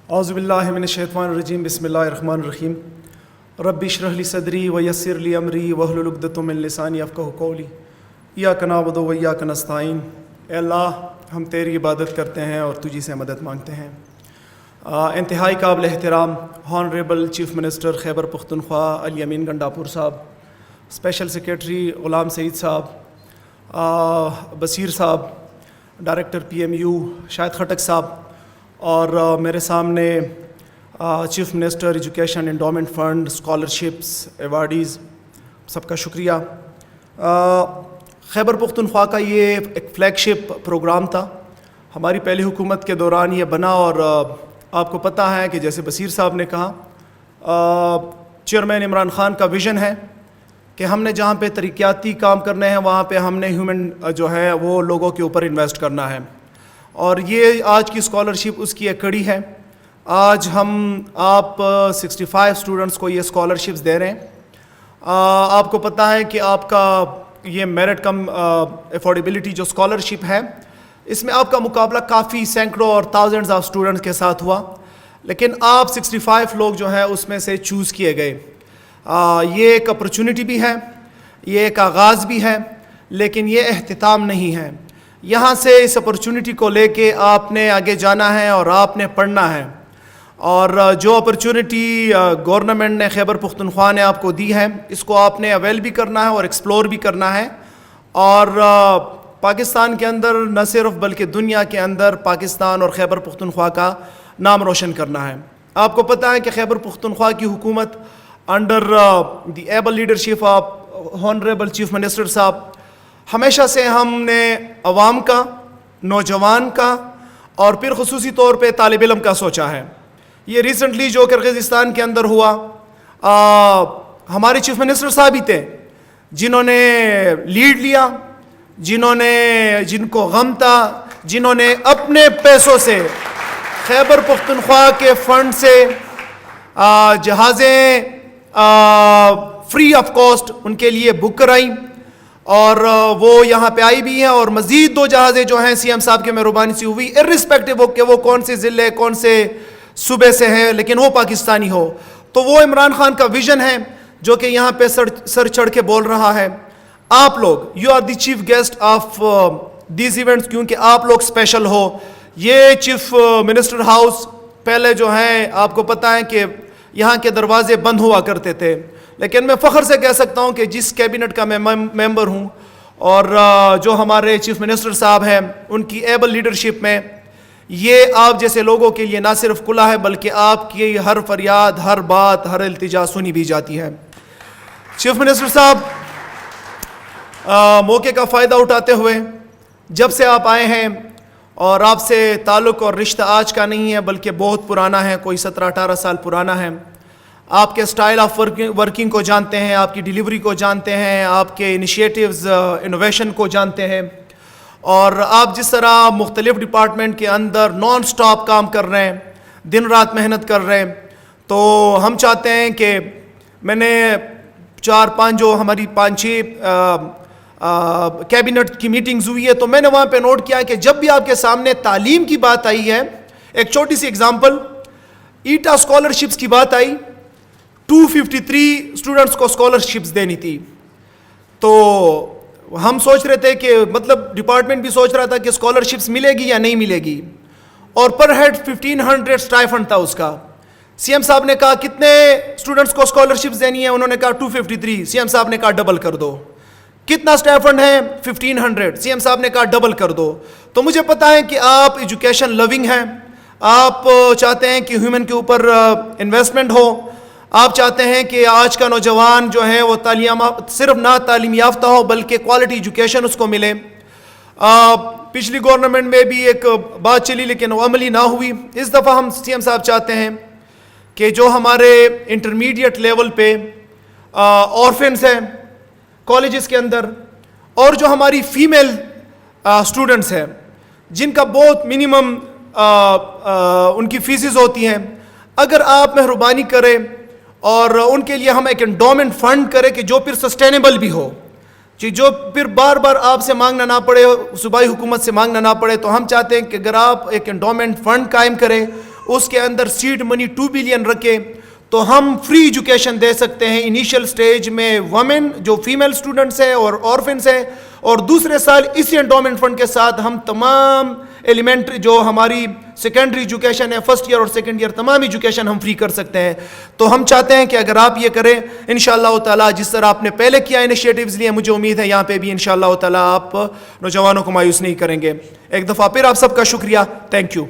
اعوذ باللہ من الشیطان الرجیم بسم اللہ الرحمن الرحیم رب اشرح لی صدری ویسر لی امری واحلل عقدۃ من لسانی یفقہوا قولی ایاک نعبد و ایاک نستعین۔ اے اللہ، ہم تیری عبادت کرتے ہیں اور تجھی سے مدد مانگتے ہیں۔ انتہائی قابل احترام honourable chief minister Khyber Pakhtunkhwa Ali Amin Gandapur Sahab, special secretary Ghulam Saeed Sahab, Basir Sahab, director P M U Shahid Khattak Sahab, اور میرے سامنے chief minister education endowment fund, scholarships, awardees, سب کا شکریہ۔ خیبر پختونخوا کا یہ ایک فلیگ شپ پروگرام تھا، ہماری پہلی حکومت کے دوران یہ بنا، اور آپ کو پتہ ہے کہ جیسے بصیر صاحب نے کہا، چیئرمین عمران خان کا ویژن ہے کہ ہم نے جہاں پہ ترقیاتی کام کرنے ہیں وہاں پہ ہم نے ہیومن جو ہے وہ لوگوں کے اوپر انویسٹ کرنا ہے، اور یہ آج کی اسکالرشپ اس کی ایک کڑی ہے۔ آج ہم آپ 65 اسٹوڈنٹس کو یہ اسکالرشپس دے رہے ہیں۔ آپ کو پتہ ہے کہ آپ کا یہ میرٹ کم افورڈیبلٹی جو اسکالرشپ ہے، اس میں آپ کا مقابلہ کافی سینکڑوں اور تھاؤزنڈز آف اسٹوڈنٹس کے ساتھ ہوا، لیکن آپ 65 لوگ جو ہیں اس میں سے چوز کیے گئے۔ یہ ایک اپرچونٹی بھی ہے، یہ ایک آغاز بھی ہے، لیکن یہ اختتام نہیں ہے۔ یہاں سے اس اپرچونٹی کو لے کے آپ نے آگے جانا ہے اور آپ نے پڑھنا ہے، اور جو اپرچونٹی گورنمنٹ نے خیبر پختونخوا نے آپ کو دی ہے، اس کو آپ نے اویل بھی کرنا ہے اور ایکسپلور بھی کرنا ہے، اور پاکستان کے اندر نہ صرف بلکہ دنیا کے اندر پاکستان اور خیبر پختونخوا کا نام روشن کرنا ہے۔ آپ کو پتہ ہے کہ خیبر پختونخوا کی حکومت under the able leadership of honourable chief minister Sahab, ہمیشہ سے ہم نے عوام کا، نوجوان کا اور پھر خصوصی طور پہ طالب علم کا سوچا ہے۔ یہ ریسنٹلی جو کرغزستان کے اندر ہوا، ہمارے چیف منسٹر صاحب ہی تھے جنہوں نے لیڈ لیا، جن کو غم تھا، جنہوں نے اپنے پیسوں سے خیبر پختونخوا کے فنڈ سے جہازیں فری آف کاسٹ ان کے لیے بک کرائیں، اور وہ یہاں پہ آئی بھی ہیں، اور مزید 2 جہازیں جو ہیں سی ایم صاحب کے مہربانی سے ہوئی، ارسپیکٹو کہ وہ کون سے ضلع کون سے صوبے سے ہیں، لیکن وہ پاکستانی ہو۔ تو وہ عمران خان کا ویژن ہے جو کہ یہاں پہ سر چڑھ کے بول رہا ہے۔ آپ لوگ you are the chief guest of these events, کیونکہ آپ لوگ اسپیشل ہو۔ یہ چیف منسٹر ہاؤس پہلے جو ہیں آپ کو پتہ ہے کہ یہاں کے دروازے بند ہوا کرتے تھے، لیکن میں فخر سے کہہ سکتا ہوں کہ جس کیبنٹ کا میں ممبر ہوں، اور جو ہمارے چیف منسٹر صاحب ہیں ان کی ایبل لیڈرشپ میں، یہ آپ جیسے لوگوں کے لیے نہ صرف کھلا ہے بلکہ آپ کی ہر فریاد، ہر بات، ہر التجا سنی بھی جاتی ہے۔ چیف منسٹر صاحب، موقع کا فائدہ اٹھاتے ہوئے، جب سے آپ آئے ہیں اور آپ سے تعلق اور رشتہ آج کا نہیں ہے بلکہ بہت پرانا ہے، کوئی 17-18 سال پرانا ہے، آپ کے سٹائل آف ورکنگ کو جانتے ہیں، آپ کی ڈیلیوری کو جانتے ہیں، آپ کے انیشیٹیوز، انوویشن کو جانتے ہیں، اور آپ جس طرح مختلف ڈپارٹمنٹ کے اندر نان سٹاپ کام کر رہے ہیں، دن رات محنت کر رہے ہیں، تو ہم چاہتے ہیں کہ میں نے 4-5 جو ہماری 5-6 کیبنٹ کی میٹنگز ہوئی ہے، تو میں نے وہاں پہ نوٹ کیا کہ جب بھی آپ کے سامنے تعلیم کی بات آئی ہے، ایک چھوٹی سی اگزامپل، ایٹا اسکالرشپس کی بات آئی، 253 اسٹوڈنٹس کو اسکالرشپس دینی تھی، تو ہم سوچ رہے تھے کہ مطلب ڈپارٹمنٹ بھی سوچ رہا تھا کہ اسکالرشپس ملے گی یا نہیں ملے گی، اور پر ہیڈ 1500 اسٹائفنڈ تھا اس کا۔ سی ایم صاحب نے کہا کتنے اسٹوڈنٹس کو اسکالرشپس دینی ہے، انہوں نے کہا 253، سی ایم صاحب نے کہا ڈبل کر دو۔ کتنا اسٹائفنڈ ہے؟ 1500، سی ایم صاحب نے کہا ڈبل کر دو۔ تو مجھے پتا ہے کہ آپ ایجوکیشن لونگ ہیں، آپ چاہتے ہیں کہ ہیومن کے اوپر انویسٹمنٹ ہو، آپ چاہتے ہیں کہ آج کا نوجوان جو ہے وہ صرف نہ تعلیم یافتہ ہو بلکہ کوالٹی ایجوکیشن اس کو ملے۔ پچھلی گورنمنٹ میں بھی ایک بات چلی لیکن وہ عملی نہ ہوئی، اس دفعہ ہم سی ایم صاحب چاہتے ہیں کہ جو ہمارے انٹرمیڈیٹ لیول پہ آرفنس ہیں کالجز کے اندر، اور جو ہماری فیمیل اسٹوڈنٹس ہیں جن کا بہت منیمم ان کی فیسز ہوتی ہیں، اگر آپ مہربانی کریں اور ان کے لیے ہم ایک انڈومنٹ فنڈ کریں کہ جو پھر سسٹینیبل بھی ہو، جو پھر بار بار آپ سے مانگنا نہ پڑے، صوبائی حکومت سے مانگنا نہ پڑے، تو ہم چاہتے ہیں کہ اگر آپ ایک انڈومنٹ فنڈ قائم کریں اس کے اندر سیڈ منی 2 بلین رکھے تو ہم فری ایجوکیشن دے سکتے ہیں انیشیل سٹیج میں وومن جو فیمیل سٹوڈنٹس ہیں اور آرفنس ہیں, اور دوسرے سال اسی انڈومنٹ فنڈ کے ساتھ ہم تمام ایلیمنٹری جو ہماری سیکنڈری ایجوکیشن ہے, فرسٹ ایئر اور سیکنڈ ایئر, تمام ایجوکیشن ہم فری کر سکتے ہیں. تو ہم چاہتے ہیں کہ اگر آپ یہ کریں انشاءاللہ تعالی, جس طرح آپ نے پہلے کیا انیشیٹوز لیے, مجھے امید ہے یہاں پہ بھی انشاءاللہ تعالی آپ نوجوانوں کو مایوس نہیں کریں گے. ایک دفعہ پھر آپ سب کا شکریہ. Thank you.